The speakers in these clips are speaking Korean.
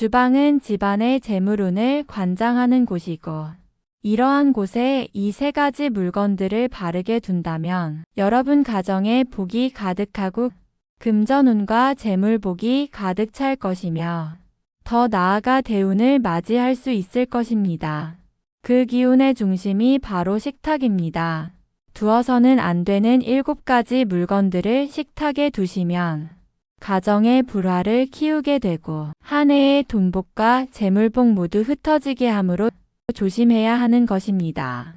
주방은 집안의 재물운을 관장하는 곳이고, 이러한 곳에 이 세 가지 물건들을 바르게 둔다면 여러분 가정에 복이 가득하고 금전운과 재물복이 가득 찰 것이며 더 나아가 대운을 맞이할 수 있을 것입니다. 그 기운의 중심이 바로 식탁입니다. 두어서는 안 되는 7가지 물건들을 식탁에 두시면 가정의 불화를 키우게 되고 한 해의 돈복과 재물복 모두 흩어지게 하므로 조심해야 하는 것입니다.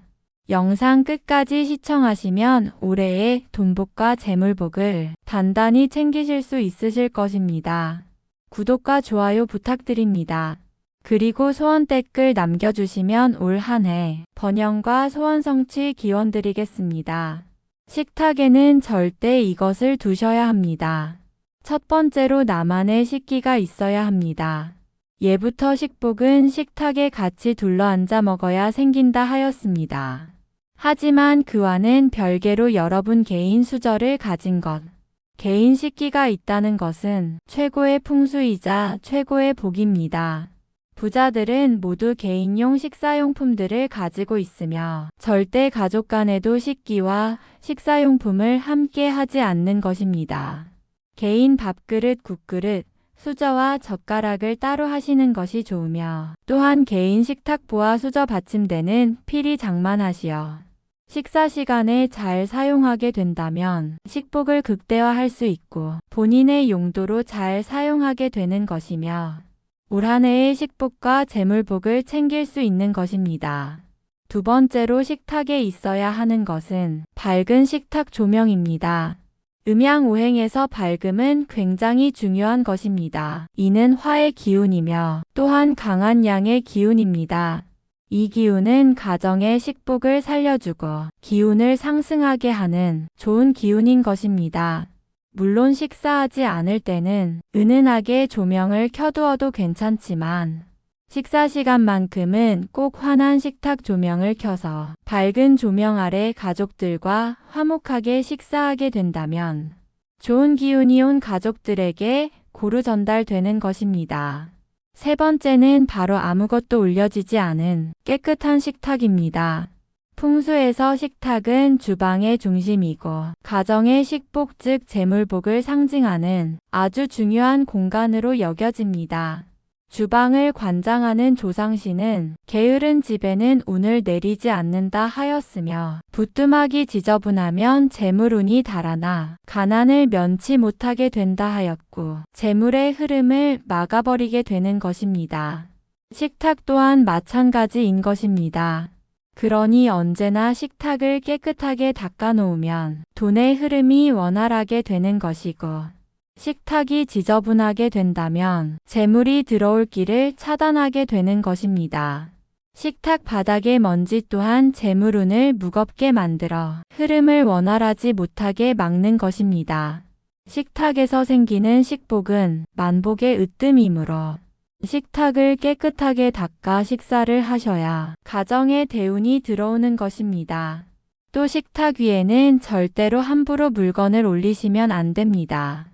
영상 끝까지 시청하시면 올해의 돈복과 재물복을 단단히 챙기실 수 있으실 것입니다. 구독과 좋아요 부탁드립니다. 그리고 소원 댓글 남겨주시면 올 한 해 번영과 소원 성취 기원드리겠습니다. 식탁에는 절대 이것을 두셔야 합니다. 첫 번째로 나만의 식기가 있어야 합니다. 예부터 식복은 식탁에 같이 둘러앉아 먹어야 생긴다 하였습니다. 하지만 그와는 별개로 여러분 개인 수저를 가진 것, 개인 식기가 있다는 것은 최고의 풍수이자 최고의 복입니다. 부자들은 모두 개인용 식사용품들을 가지고 있으며 절대 가족 간에도 식기와 식사용품을 함께 하지 않는 것입니다. 개인 밥그릇, 국그릇, 수저와 젓가락을 따로 하시는 것이 좋으며 또한 개인 식탁보와 수저 받침대는 필히 장만하시어 식사 시간에 잘 사용하게 된다면 식복을 극대화할 수 있고 본인의 용도로 잘 사용하게 되는 것이며 올 한 해의 식복과 재물복을 챙길 수 있는 것입니다. 두 번째로 식탁에 있어야 하는 것은 밝은 식탁 조명입니다. 음양오행에서 밝음은 굉장히 중요한 것입니다. 이는 화의 기운이며 또한 강한 양의 기운입니다. 이 기운은 가정의 식복을 살려주고 기운을 상승하게 하는 좋은 기운인 것입니다. 물론 식사하지 않을 때는 은은하게 조명을 켜두어도 괜찮지만 식사 시간만큼은 꼭 환한 식탁 조명을 켜서 밝은 조명 아래 가족들과 화목하게 식사하게 된다면 좋은 기운이 온 가족들에게 고루 전달되는 것입니다. 세 번째는 바로 아무것도 올려지지 않은 깨끗한 식탁입니다. 풍수에서 식탁은 주방의 중심이고 가정의 식복 즉 재물복을 상징하는 아주 중요한 공간으로 여겨집니다. 주방을 관장하는 조상신은 게으른 집에는 운을 내리지 않는다 하였으며 부뚜막이 지저분하면 재물운이 달아나 가난을 면치 못하게 된다 하였고 재물의 흐름을 막아버리게 되는 것입니다. 식탁 또한 마찬가지인 것입니다. 그러니 언제나 식탁을 깨끗하게 닦아놓으면 돈의 흐름이 원활하게 되는 것이고 식탁이 지저분하게 된다면 재물이 들어올 길을 차단하게 되는 것입니다. 식탁 바닥의 먼지 또한 재물운을 무겁게 만들어 흐름을 원활하지 못하게 막는 것입니다. 식탁에서 생기는 식복은 만복의 으뜸이므로 식탁을 깨끗하게 닦아 식사를 하셔야 가정에 대운이 들어오는 것입니다. 또 식탁 위에는 절대로 함부로 물건을 올리시면 안 됩니다.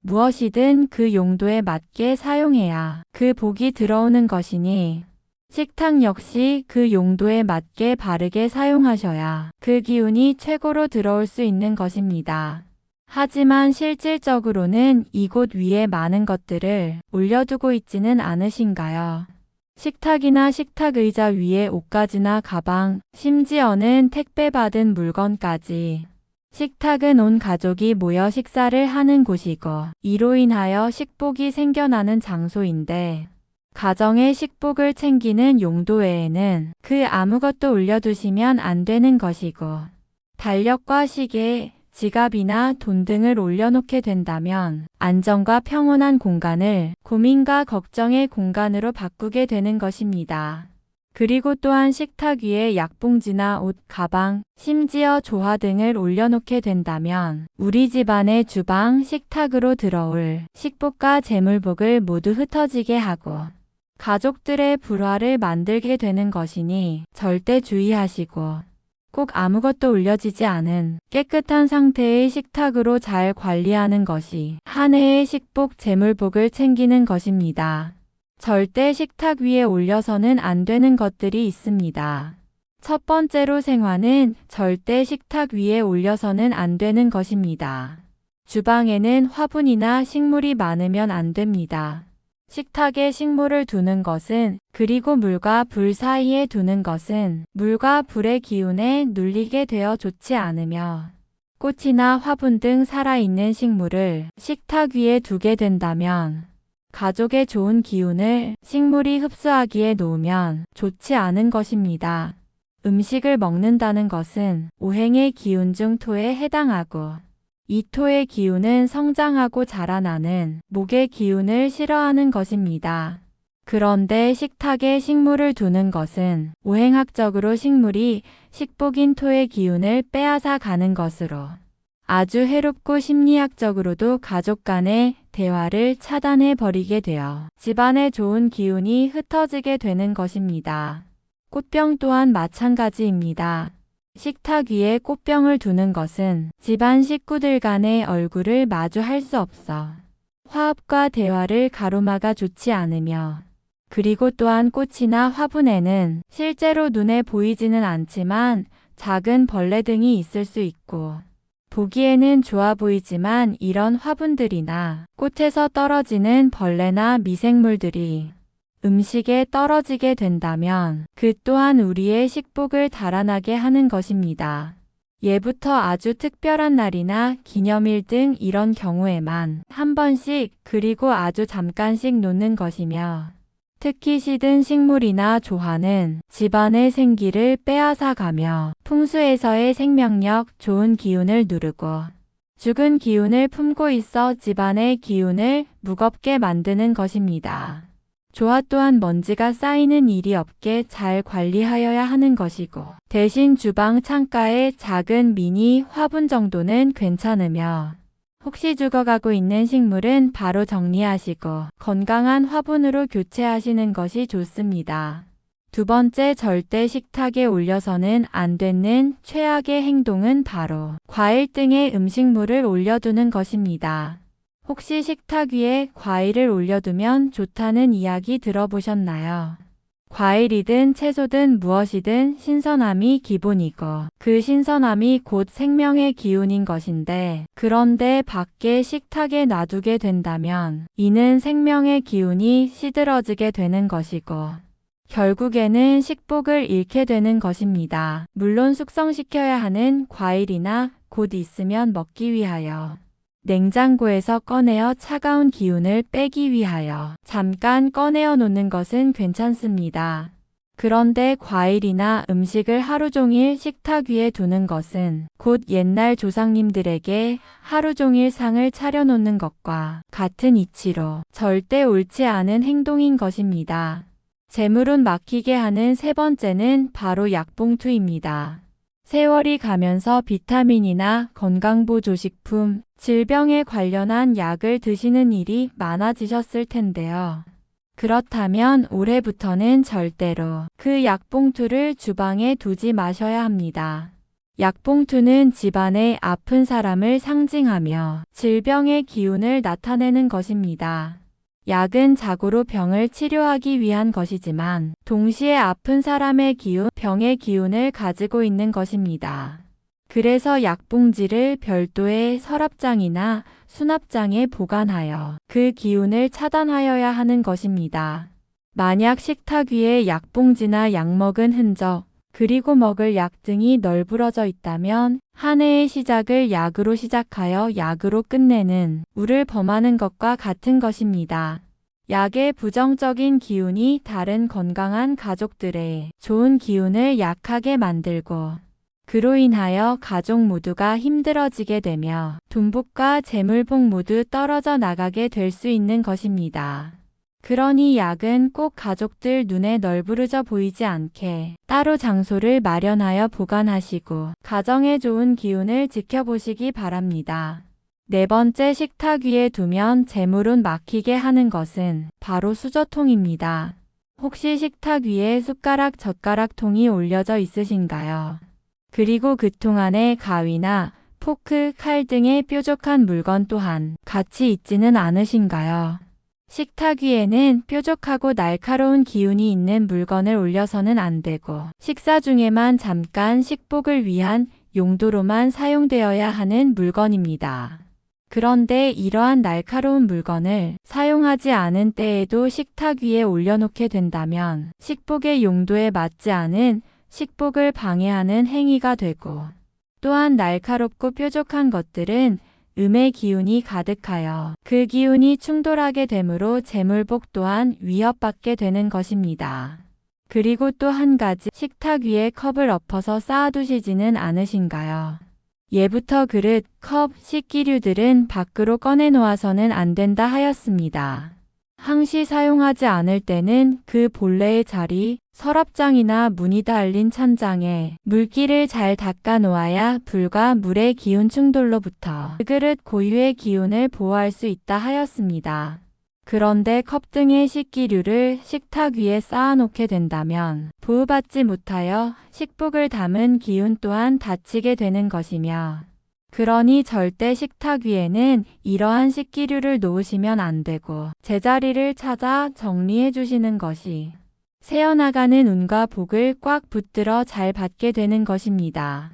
무엇이든 그 용도에 맞게 사용해야 그 복이 들어오는 것이니 식탁 역시 그 용도에 맞게 바르게 사용하셔야 그 기운이 최고로 들어올 수 있는 것입니다. 하지만 실질적으로는 이곳 위에 많은 것들을 올려두고 있지는 않으신가요? 식탁이나 식탁 의자 위에 옷가지나 가방, 심지어는 택배받은 물건까지. 식탁은 온 가족이 모여 식사를 하는 곳이고 이로 인하여 식복이 생겨나는 장소인데 가정의 식복을 챙기는 용도 외에는 그 아무것도 올려두시면 안 되는 것이고 달력과 시계, 지갑이나 돈 등을 올려놓게 된다면 안정과 평온한 공간을 고민과 걱정의 공간으로 바꾸게 되는 것입니다. 그리고 또한 식탁 위에 약봉지나 옷, 가방, 심지어 조화 등을 올려놓게 된다면 우리 집안의 주방, 식탁으로 들어올 식복과 재물복을 모두 흩어지게 하고 가족들의 불화를 만들게 되는 것이니 절대 주의하시고 꼭 아무것도 올려지지 않은 깨끗한 상태의 식탁으로 잘 관리하는 것이 한 해의 식복, 재물복을 챙기는 것입니다. 절대 식탁 위에 올려서는 안 되는 것들이 있습니다. 첫 번째로 생화는 절대 식탁 위에 올려서는 안 되는 것입니다. 주방에는 화분이나 식물이 많으면 안 됩니다. 식탁에 식물을 두는 것은, 그리고 물과 불 사이에 두는 것은 물과 불의 기운에 눌리게 되어 좋지 않으며, 꽃이나 화분 등 살아있는 식물을 식탁 위에 두게 된다면 가족의 좋은 기운을 식물이 흡수하기에 놓으면 좋지 않은 것입니다. 음식을 먹는다는 것은 오행의 기운 중 토에 해당하고, 이 토의 기운은 성장하고 자라나는 목의 기운을 싫어하는 것입니다. 그런데 식탁에 식물을 두는 것은 오행학적으로 식물이 식복인 토의 기운을 빼앗아 가는 것으로 아주 해롭고 심리학적으로도 가족 간의 대화를 차단해 버리게 되어 집안에 좋은 기운이 흩어지게 되는 것입니다. 꽃병 또한 마찬가지입니다. 식탁 위에 꽃병을 두는 것은 집안 식구들 간의 얼굴을 마주할 수 없어 화합과 대화를 가로막아 좋지 않으며, 그리고 또한 꽃이나 화분에는 실제로 눈에 보이지는 않지만 작은 벌레 등이 있을 수 있고, 보기에는 좋아 보이지만 이런 화분들이나 꽃에서 떨어지는 벌레나 미생물들이 음식에 떨어지게 된다면 그 또한 우리의 식복을 달아나게 하는 것입니다. 예부터 아주 특별한 날이나 기념일 등 이런 경우에만 한 번씩, 그리고 아주 잠깐씩 놓는 것이며, 특히 시든 식물이나 조화는 집안의 생기를 빼앗아가며 풍수에서의 생명력, 좋은 기운을 누르고 죽은 기운을 품고 있어 집안의 기운을 무겁게 만드는 것입니다. 조화 또한 먼지가 쌓이는 일이 없게 잘 관리하여야 하는 것이고, 대신 주방 창가에 작은 미니 화분 정도는 괜찮으며, 혹시 죽어가고 있는 식물은 바로 정리하시고 건강한 화분으로 교체하시는 것이 좋습니다. 두 번째, 절대 식탁에 올려서는 안 되는 최악의 행동은 바로 과일 등의 음식물을 올려두는 것입니다. 혹시 식탁 위에 과일을 올려두면 좋다는 이야기 들어보셨나요? 과일이든 채소든 무엇이든 신선함이 기본이고, 그 신선함이 곧 생명의 기운인 것인데, 그런데 밖에 식탁에 놔두게 된다면 이는 생명의 기운이 시들어지게 되는 것이고 결국에는 식복을 잃게 되는 것입니다. 물론 숙성시켜야 하는 과일이나 곧 있으면 먹기 위하여 냉장고에서 꺼내어 차가운 기운을 빼기 위하여 잠깐 꺼내어 놓는 것은 괜찮습니다. 그런데 과일이나 음식을 하루 종일 식탁 위에 두는 것은 곧 옛날 조상님들에게 하루 종일 상을 차려놓는 것과 같은 이치로 절대 옳지 않은 행동인 것입니다. 재물운 막히게 하는 세 번째는 바로 약봉투입니다. 세월이 가면서 비타민이나 건강보조식품, 질병에 관련한 약을 드시는 일이 많아지셨을 텐데요. 그렇다면 올해부터는 절대로 그 약봉투를 주방에 두지 마셔야 합니다. 약봉투는 집안의 아픈 사람을 상징하며 질병의 기운을 나타내는 것입니다. 약은 자고로 병을 치료하기 위한 것이지만 동시에 아픈 사람의 기운, 병의 기운을 가지고 있는 것입니다. 그래서 약봉지를 별도의 서랍장이나 수납장에 보관하여 그 기운을 차단하여야 하는 것입니다. 만약 식탁 위에 약봉지나 약 먹은 흔적, 그리고 먹을 약 등이 널브러져 있다면 한 해의 시작을 약으로 시작하여 약으로 끝내는 우를 범하는 것과 같은 것입니다. 약의 부정적인 기운이 다른 건강한 가족들의 좋은 기운을 약하게 만들고, 그로 인하여 가족 모두가 힘들어지게 되며 돈복과 재물복 모두 떨어져 나가게 될 수 있는 것입니다. 그러니 약은 꼭 가족들 눈에 널브러져 보이지 않게 따로 장소를 마련하여 보관하시고 가정에 좋은 기운을 지켜보시기 바랍니다. 네 번째, 식탁 위에 두면 재물운 막히게 하는 것은 바로 수저통입니다. 혹시 식탁 위에 숟가락, 젓가락 통이 올려져 있으신가요? 그리고 그 통 안에 가위나 포크, 칼 등의 뾰족한 물건 또한 같이 있지는 않으신가요? 식탁 위에는 뾰족하고 날카로운 기운이 있는 물건을 올려서는 안 되고 식사 중에만 잠깐 식복을 위한 용도로만 사용되어야 하는 물건입니다. 그런데 이러한 날카로운 물건을 사용하지 않은 때에도 식탁 위에 올려놓게 된다면 식복의 용도에 맞지 않은 식복을 방해하는 행위가 되고, 또한 날카롭고 뾰족한 것들은 음의 기운이 가득하여 그 기운이 충돌하게 되므로 재물복 또한 위협받게 되는 것입니다. 그리고 또 한 가지, 식탁 위에 컵을 엎어서 쌓아두시지는 않으신가요? 예부터 그릇, 컵, 식기류들은 밖으로 꺼내 놓아서는 안 된다 하였습니다. 항시 사용하지 않을 때는 그 본래의 자리, 서랍장이나 문이 달린 찬장에 물기를 잘 닦아 놓아야 불과 물의 기운 충돌로부터 그 그릇 고유의 기운을 보호할 수 있다 하였습니다. 그런데 컵 등의 식기류를 식탁 위에 쌓아놓게 된다면 보호받지 못하여 식복을 담은 기운 또한 닫히게 되는 것이며, 그러니 절대 식탁 위에는 이러한 식기류를 놓으시면 안 되고 제자리를 찾아 정리해 주시는 것이 새어나가는 운과 복을 꽉 붙들어 잘 받게 되는 것입니다.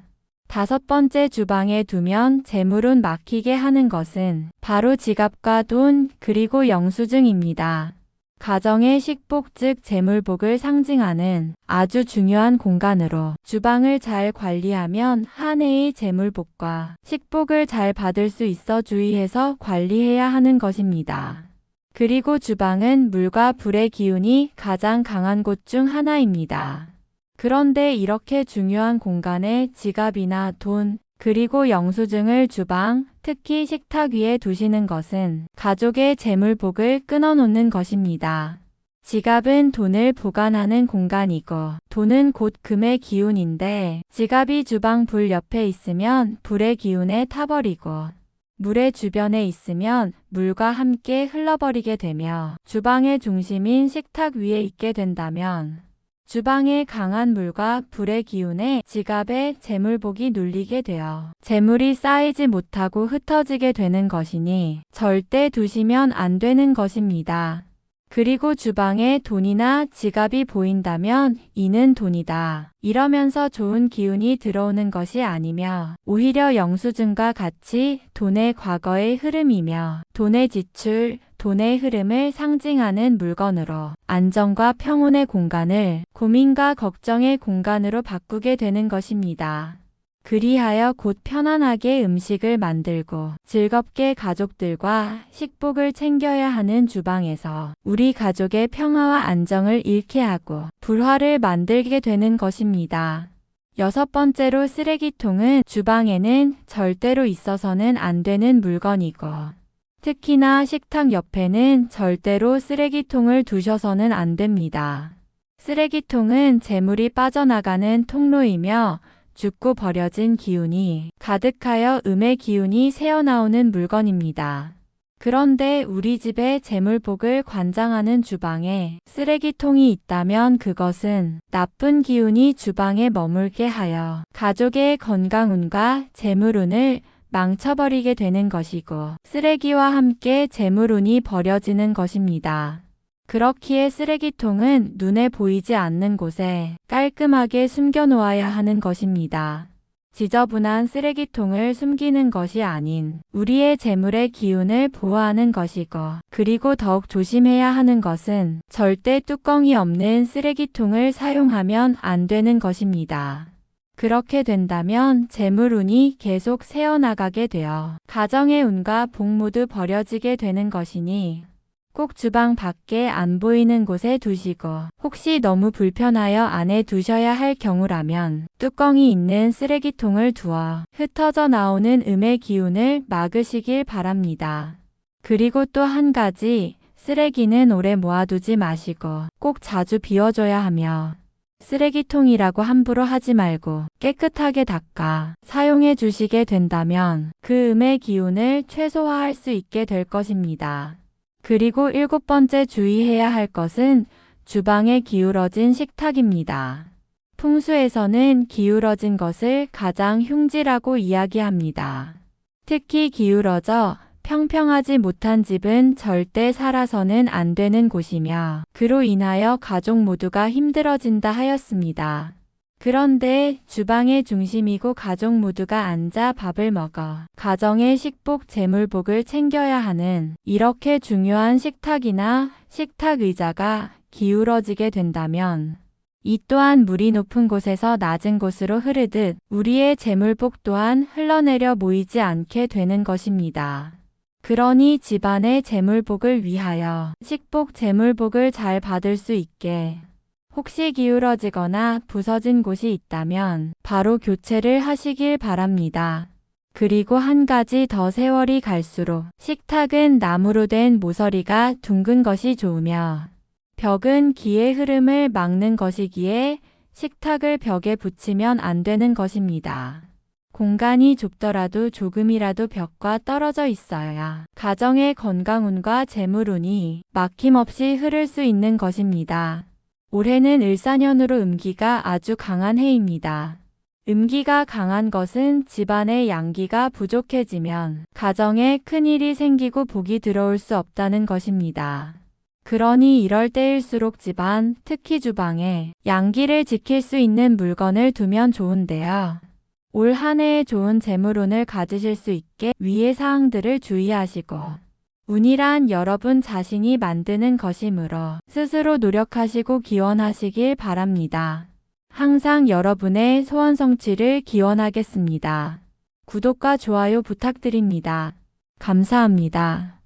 5번째, 주방에 두면 재물운 막히게 하는 것은 바로 지갑과 돈, 그리고 영수증입니다. 가정의 식복 즉 재물복을 상징하는 아주 중요한 공간으로 주방을 잘 관리하면 한 해의 재물복과 식복을 잘 받을 수 있어 주의해서 관리해야 하는 것입니다. 그리고 주방은 물과 불의 기운이 가장 강한 곳 중 하나입니다. 그런데 이렇게 중요한 공간에 지갑이나 돈, 그리고 영수증을 주방, 특히 식탁 위에 두시는 것은 가족의 재물복을 끊어놓는 것입니다. 지갑은 돈을 보관하는 공간이고 돈은 곧 금의 기운인데, 지갑이 주방 불 옆에 있으면 불의 기운에 타버리고 물의 주변에 있으면 물과 함께 흘러버리게 되며, 주방의 중심인 식탁 위에 있게 된다면 주방의 강한 물과 불의 기운에 지갑에 재물복이 눌리게 되어 재물이 쌓이지 못하고 흩어지게 되는 것이니 절대 두시면 안 되는 것입니다. 그리고 주방에 돈이나 지갑이 보인다면 이는 돈이다, 이러면서 좋은 기운이 들어오는 것이 아니며 오히려 영수증과 같이 돈의 과거의 흐름이며 돈의 지출, 돈의 흐름을 상징하는 물건으로 안정과 평온의 공간을 고민과 걱정의 공간으로 바꾸게 되는 것입니다. 그리하여 곧 편안하게 음식을 만들고 즐겁게 가족들과 식복을 챙겨야 하는 주방에서 우리 가족의 평화와 안정을 잃게 하고 불화를 만들게 되는 것입니다. 6번째로, 쓰레기통은 주방에는 절대로 있어서는 안 되는 물건이고 특히나 식탁 옆에는 절대로 쓰레기통을 두셔서는 안 됩니다. 쓰레기통은 재물이 빠져나가는 통로이며 죽고 버려진 기운이 가득하여 음의 기운이 새어나오는 물건입니다. 그런데 우리 집의 재물복을 관장하는 주방에 쓰레기통이 있다면 그것은 나쁜 기운이 주방에 머물게 하여 가족의 건강운과 재물운을 망쳐버리게 되는 것이고 쓰레기와 함께 재물운이 버려지는 것입니다. 그렇기에 쓰레기통은 눈에 보이지 않는 곳에 깔끔하게 숨겨놓아야 하는 것입니다. 지저분한 쓰레기통을 숨기는 것이 아닌 우리의 재물의 기운을 보호하는 것이고, 그리고 더욱 조심해야 하는 것은 절대 뚜껑이 없는 쓰레기통을 사용하면 안 되는 것입니다. 그렇게 된다면 재물운이 계속 새어나가게 되어 가정의 운과 복 모두 버려지게 되는 것이니 꼭 주방 밖에 안 보이는 곳에 두시고, 혹시 너무 불편하여 안에 두셔야 할 경우라면 뚜껑이 있는 쓰레기통을 두어 흩어져 나오는 음의 기운을 막으시길 바랍니다. 그리고 또 한 가지, 쓰레기는 오래 모아두지 마시고 꼭 자주 비워줘야 하며 쓰레기통이라고 함부로 하지 말고 깨끗하게 닦아 사용해 주시게 된다면 그 음의 기운을 최소화할 수 있게 될 것입니다. 그리고 7번째, 주의해야 할 것은 주방에 기울어진 식탁입니다. 풍수에서는 기울어진 것을 가장 흉지라고 이야기합니다. 특히 기울어져 평평하지 못한 집은 절대 살아서는 안 되는 곳이며 그로 인하여 가족 모두가 힘들어진다 하였습니다. 그런데 주방의 중심이고 가족 모두가 앉아 밥을 먹어 가정의 식복 재물복을 챙겨야 하는 이렇게 중요한 식탁이나 식탁 의자가 기울어지게 된다면 이 또한 물이 높은 곳에서 낮은 곳으로 흐르듯 우리의 재물복 또한 흘러내려 모이지 않게 되는 것입니다. 그러니 집안의 재물복을 위하여 식복 재물복을 잘 받을 수 있게 혹시 기울어지거나 부서진 곳이 있다면 바로 교체를 하시길 바랍니다. 그리고 한 가지 더 세월이 갈수록 식탁은 나무로 된 모서리가 둥근 것이 좋으며 벽은 기의 흐름을 막는 것이기에 식탁을 벽에 붙이면 안 되는 것입니다. 공간이 좁더라도 조금이라도 벽과 떨어져 있어야 가정의 건강운과 재물운이 막힘없이 흐를 수 있는 것입니다. 올해는 을사년으로 음기가 아주 강한 해입니다. 음기가 강한 것은 집안의 양기가 부족해지면 가정에 큰일이 생기고 복이 들어올 수 없다는 것입니다. 그러니 이럴 때일수록 집안, 특히 주방에 양기를 지킬 수 있는 물건을 두면 좋은데요. 올 한 해에 좋은 재물운을 가지실 수 있게 위의 사항들을 주의하시고 운이란 여러분 자신이 만드는 것이므로 스스로 노력하시고 기원하시길 바랍니다. 항상 여러분의 소원 성취를 기원하겠습니다. 구독과 좋아요 부탁드립니다. 감사합니다.